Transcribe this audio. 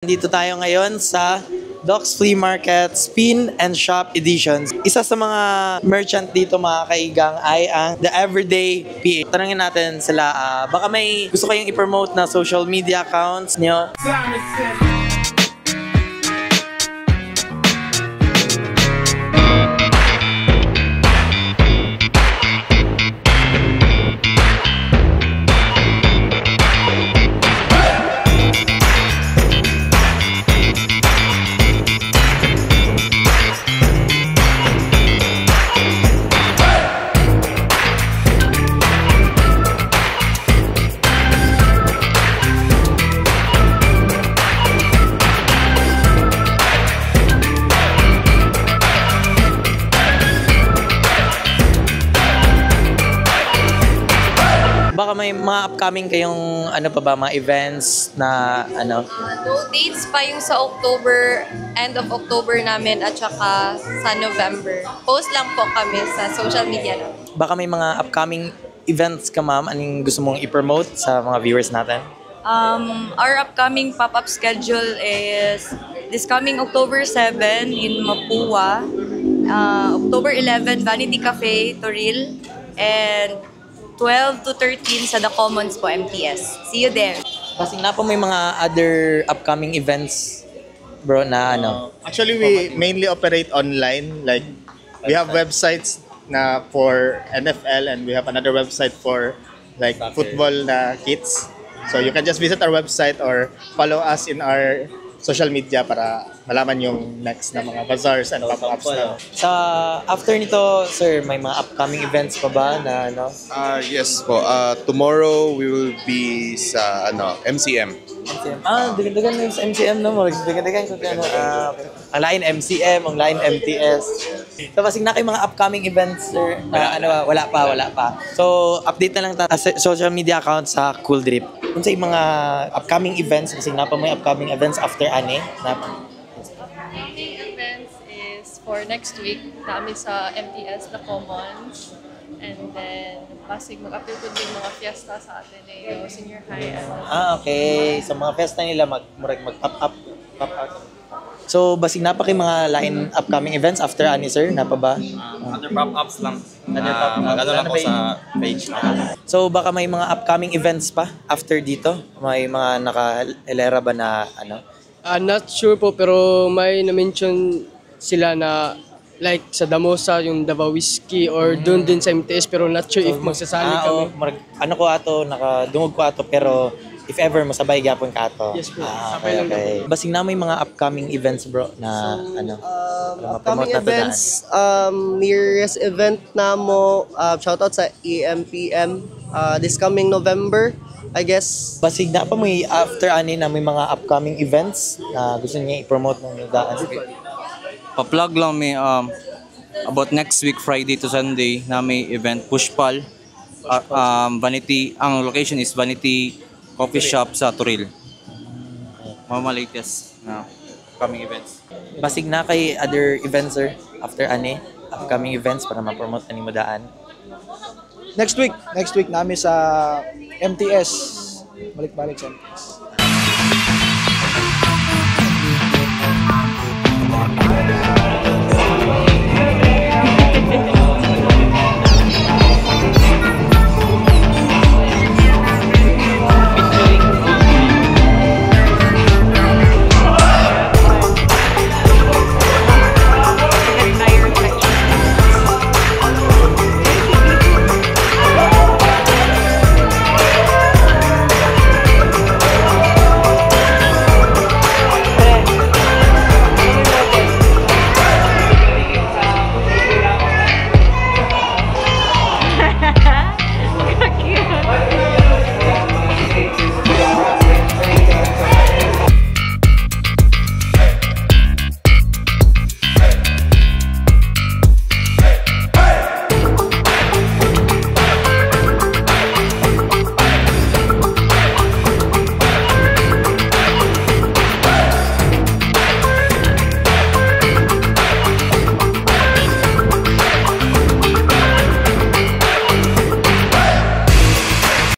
Dito tayo ngayon sa Doc's Flea Market Spin and Shop Editions. Isa sa mga merchant dito mga kaigang ay ang The Everyday PA. Tanungin natin sila, baka may gusto kayong i-promote na social media accounts nyo. Baka may mga upcoming kayong mga events na No dates pa yung sa October, end of October namin at saka sa November. Post lang po kami sa social media namin. Baka may mga upcoming events ka ma'am, anong gusto mong i-promote sa mga viewers natin? Our upcoming pop-up schedule is this coming October 7 in Mapua, October 11 Vanity Cafe, Toril, and 12 to 13 sa The Commons po, MTS. See you there. Kasi na po may mga other upcoming events bro na Actually, we mainly operate online. Like, we have websites na for NFL and we have another website for like football na kits. So you can just visit our website or follow us in our social media para malaman yung next na mga bazaars and pop-ups na. Sa after nito, sir, may mga upcoming events pa ba na Yes po. Tomorrow we will be sa MCM. MCM. Dagan na yung sa MCM no, dagan ko okay. Ang lain MCM, ang lain MTS. So basig na kay mga upcoming events, sir. Wala pa. So update na lang ta sa social media account sa Cool Drip. Kung sa mga upcoming events, kasi na pa may upcoming events after Upcoming events is for next week. Kami sa MTS, The Commons. And then, Pasig, mag-update po din mga fiesta sa Ateneo, Senior High. Okay. Sa mga fiesta nila, mag-pop-up. So, basig na pa kay mga line upcoming events after sir? Napa ba? Other pop-ups lang. Mag-ano lang po sa page. So, baka may mga upcoming events pa after dito? May mga naka-elera ba na Not sure po, pero may na-mention sila na like sa Damosa, yung Davao Whiskey or doon din sa MTS, pero not sure if magsasali kami. Nakadungog ko ato, pero if ever masabay gyapon ka ato. Yes po. Okay. Basing na may mga upcoming events bro na upcoming events, nearest event na mo, shoutout sa EMPM this coming November, I guess. Basig na pa may after na may mga upcoming events na gusto niya i-promote ng daan. Pa-plug lang may about next week Friday to Sunday na may event Pushpal. Vanity, ang location is Vanity Coffee Shop sa Toril. Mga latest na upcoming events. Basig na kay other events sir after upcoming events para ma-promote ni mo daan. Next week namin sa MTS. Balik-balik sa MTS.